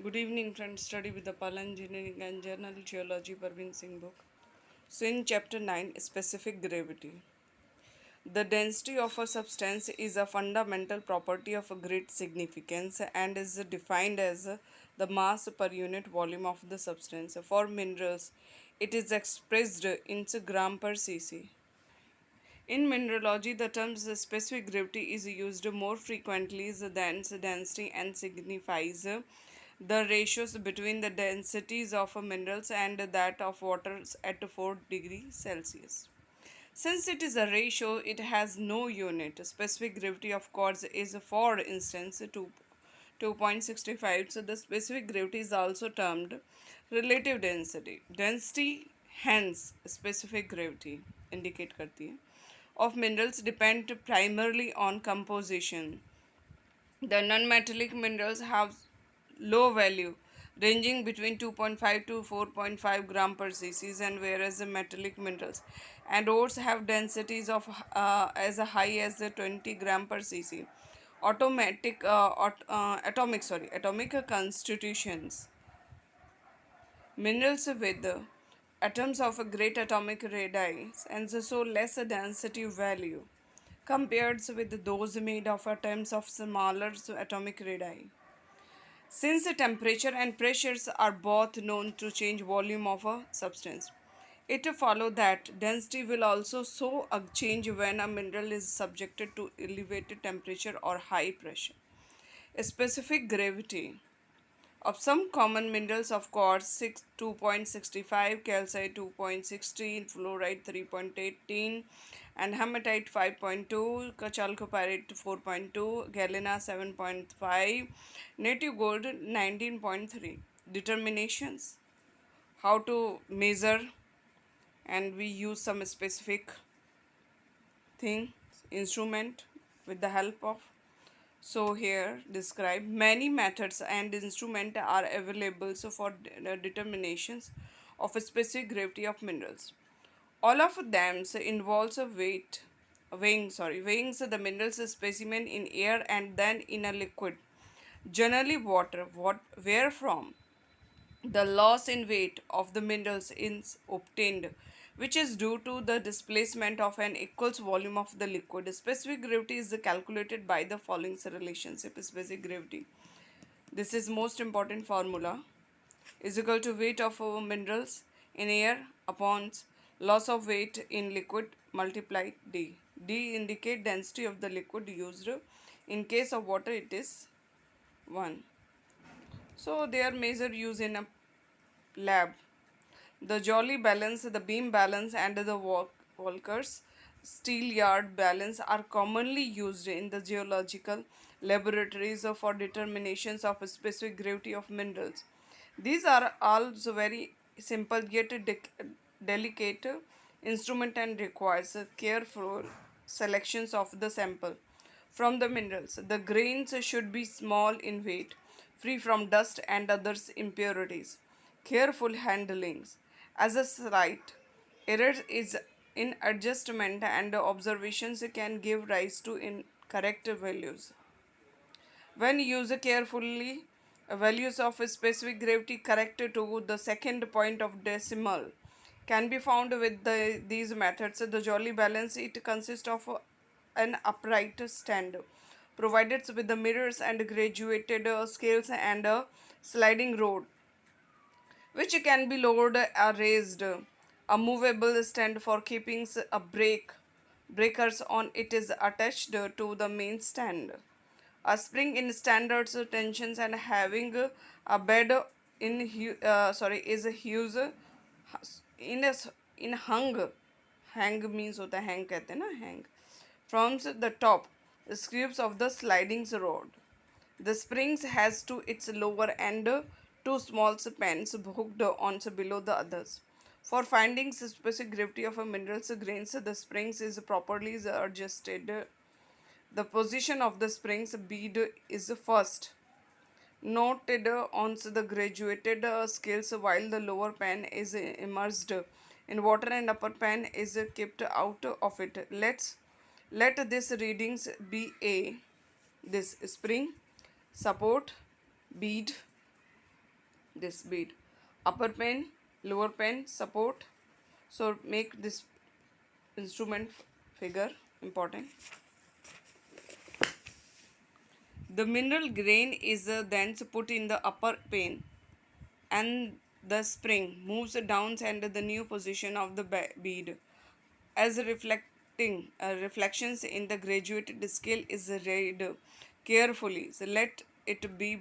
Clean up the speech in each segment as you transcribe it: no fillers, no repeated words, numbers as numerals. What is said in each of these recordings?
Good evening, friends. Study with the Pal Engineering and Journal Geology Parvin Singh book. So, in chapter 9, specific gravity. The density of a substance is a fundamental property of a great significance and is defined as the mass per unit volume of the substance. For minerals, it is expressed in gram per cc. In mineralogy, the term specific gravity is used more frequently than density and signifies the ratios between the densities of minerals and that of waters at 4 degrees Celsius. Since it is a ratio, it has no unit. Specific gravity, of course, is for instance 2.65. So the specific gravity is also termed relative density. Density, hence specific gravity, indicate करती है of minerals depend primarily on composition. The non-metallic minerals have low value ranging between 2.5 to 4.5 gram per cc, and whereas the metallic minerals and ores have densities of as high as 20 gram per cc. Atomic constitutions. Minerals with atoms of a great atomic radius and so less density value compared with those made of atoms of smaller atomic radii. Since the temperature and pressures are both known to change volume of a substance, it follows that density will also so change when a mineral is subjected to elevated temperature or high pressure. A specific gravity of some common minerals of quartz 2.65, calcite 2.16, fluorite 3.18, and hematite 5.2, chalcopyrite 4.2, galena 7.5, native gold 19.3. Determinations: how to measure, and we use some specific thing, instrument with the help of. So here describe many methods and instruments are available for determinations of a specific gravity of minerals. All of them involves a weighing the minerals specimen in air and then in a liquid, generally water. Where from the loss in weight of the minerals is obtained, which is due to the displacement of an equals volume of the liquid. Specific gravity is calculated by the following relationship. Specific gravity, this is most important formula, is equal to weight of minerals in air upon loss of weight in liquid multiplied d. D indicate density of the liquid used. In case of water, it is 1. So they are measured used in a lab. The Jolly balance, the beam balance, and the Walker's steel yard balance are commonly used in the geological laboratories for determinations of specific gravity of minerals. These are also very simple yet delicate instrument and requires careful selections of the sample from the minerals. The grains should be small in weight, free from dust and other impurities. Careful handlings. As a slight error is in adjustment and observations can give rise to incorrect values. When used carefully, values of a specific gravity corrected to the second point of decimal can be found with these methods. The Jolly balance, it consists of an upright stand provided with the mirrors and graduated scales and a sliding rod which can be lowered or raised. A movable stand for keeping a breakers on it is attached to the main stand. A spring in standard tensions and having a bed in is a huge in a in hang means होता है hang कहते हैं ना hang from the top screws of the sliding rod. The springs has to its lower end two small pans hooked on below the others. For finding specific gravity of a mineral's grains, the springs is properly adjusted. The position of the springs bead is first noted on the graduated scales while the lower pan is immersed in water and upper pan is kept out of it. Let this readings be a this spring support bead this bead. Upper pen, lower pen, support. So make this instrument figure important. The mineral grain is then put in the upper pane and the spring moves down and the new position of the bead as reflections in the graduated scale is read carefully. So let it be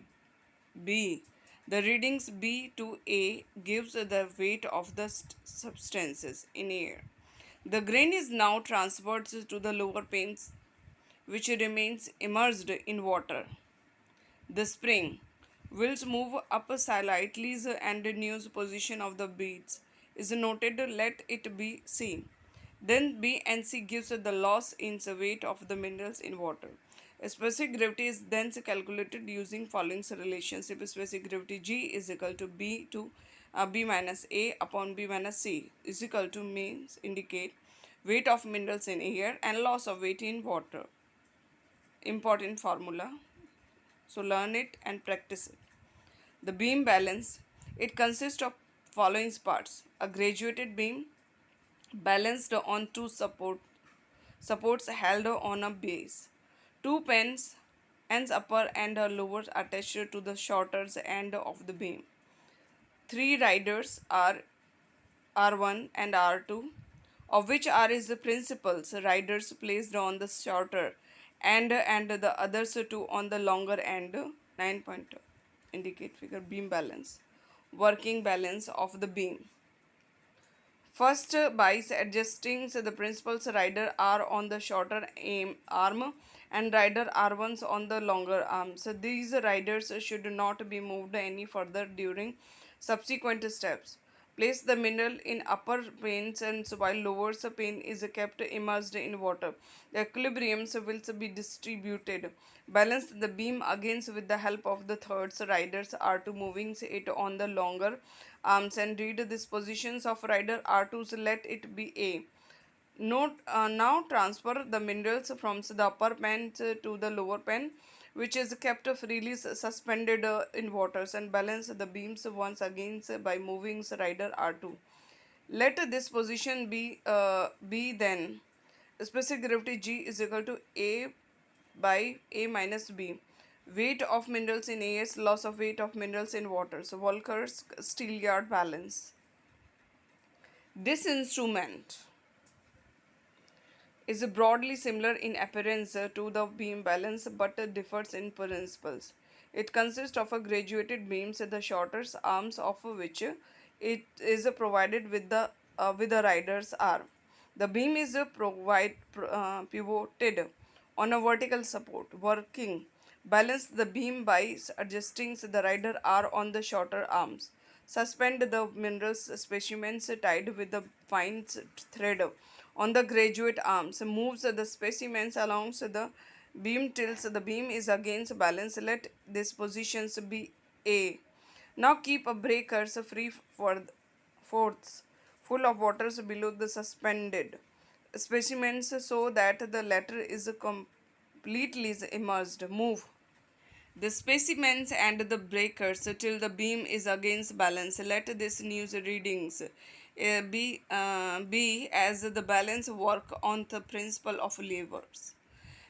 B. The readings B to A gives the weight of the substances in air. The grain is now transferred to the lower panes, which remains immersed in water. The spring will move up slightly and the new position of the beads is noted. Let it be C. Then B and C gives the loss in the weight of the minerals in water. Specific gravity is then calculated using following relationship. Specific gravity G is equal to B minus A upon B minus C is equal to means indicate weight of minerals in air and loss of weight in water. Important formula. So learn it and practice it. The beam balance. It consists of following parts. A graduated beam balanced on two supports held on a base. Two pens, ends upper and lower attached to the shorter end of the beam. Three riders are R1 and R2, of which R is the principal riders placed on the shorter end and the others two on the longer end. 9 point indicate figure beam balance. Working balance of the beam. First, by adjusting the principal's rider R on the shorter arm and rider R1s on the longer arm. So these riders should not be moved any further during subsequent steps. Place the mineral in upper panes and while lower pane is kept immersed in water. The equilibriums will be distributed. Balance the beam against with the help of the thirds riders R2 moving it on the longer arms and read these positions of rider R2's let it be A. Note now transfer the minerals from the upper pen to the lower pen, which is kept freely suspended in waters and balance the beams once again by moving rider R2. Let this position be then. Specific gravity G is equal to A by A minus B. Weight of minerals in air, loss of weight of minerals in water. So Volker's Steelyard balance. This instrument is broadly similar in appearance to the beam balance but differs in principles. It consists of a graduated beams, the shorter arms of which it is provided with the rider's arm. The beam is pivoted on a vertical support. Working balance the beam by adjusting the rider R on the shorter arms. Suspend the minerals specimens tied with the fine thread on the graduate arms. Moves the specimens along the beam till the beam is against balance. Let these positions be A. Now keep a breakers free for fourths full of waters below the suspended specimens so that the latter is completely immersed. Move the specimens and the breakers till the beam is against balance. Let this news readings be as the balance work on the principle of levers.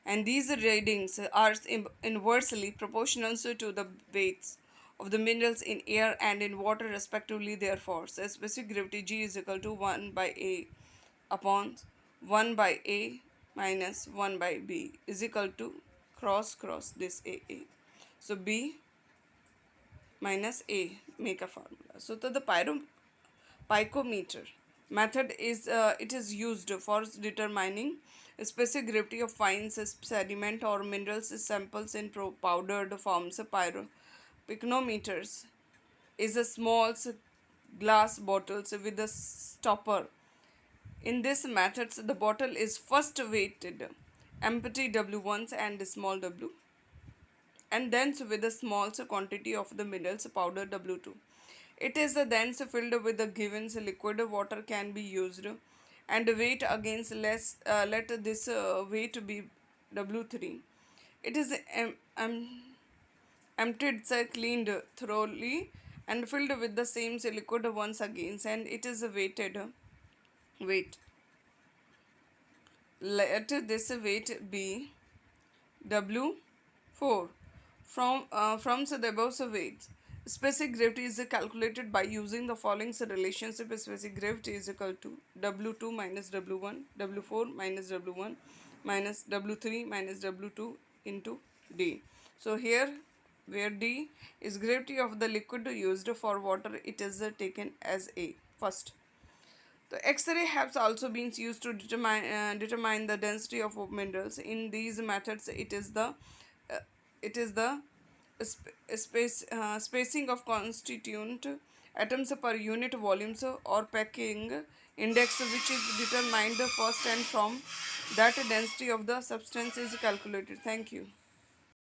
And these readings are inversely proportional to the weights of the minerals in air and in water respectively. Therefore, specific gravity G is equal to 1 by A upon 1 by A minus 1 by B is equal to cross this A. So B minus A make a formula. So the picometer method is it is used for determining specific gravity of fine sediment or minerals samples in powdered forms. Picnometers is a small glass bottles with a stopper. In this method, the bottle is first weighted empty W1s and small w and then with a small quantity of the minerals powder W2. It is then filled with the given liquid. Water can be used and weight against let this weight be W3. It is emptied, cleaned thoroughly and filled with the same liquid once again, and it is weight. Let this weight be W4 from the above weights. Specific gravity is calculated by using the following relationship. Specific gravity is equal to W2 minus W1, W4 minus W1 minus W3 minus W2 into D. So here, where D is gravity of the liquid used for water, it is taken as A first. The X-ray has also been used to determine the density of minerals. In these methods, uh, it is the spacing of constituent atoms per unit volumes or packing index, which is determined first, and from that density of the substance is calculated. Thank you.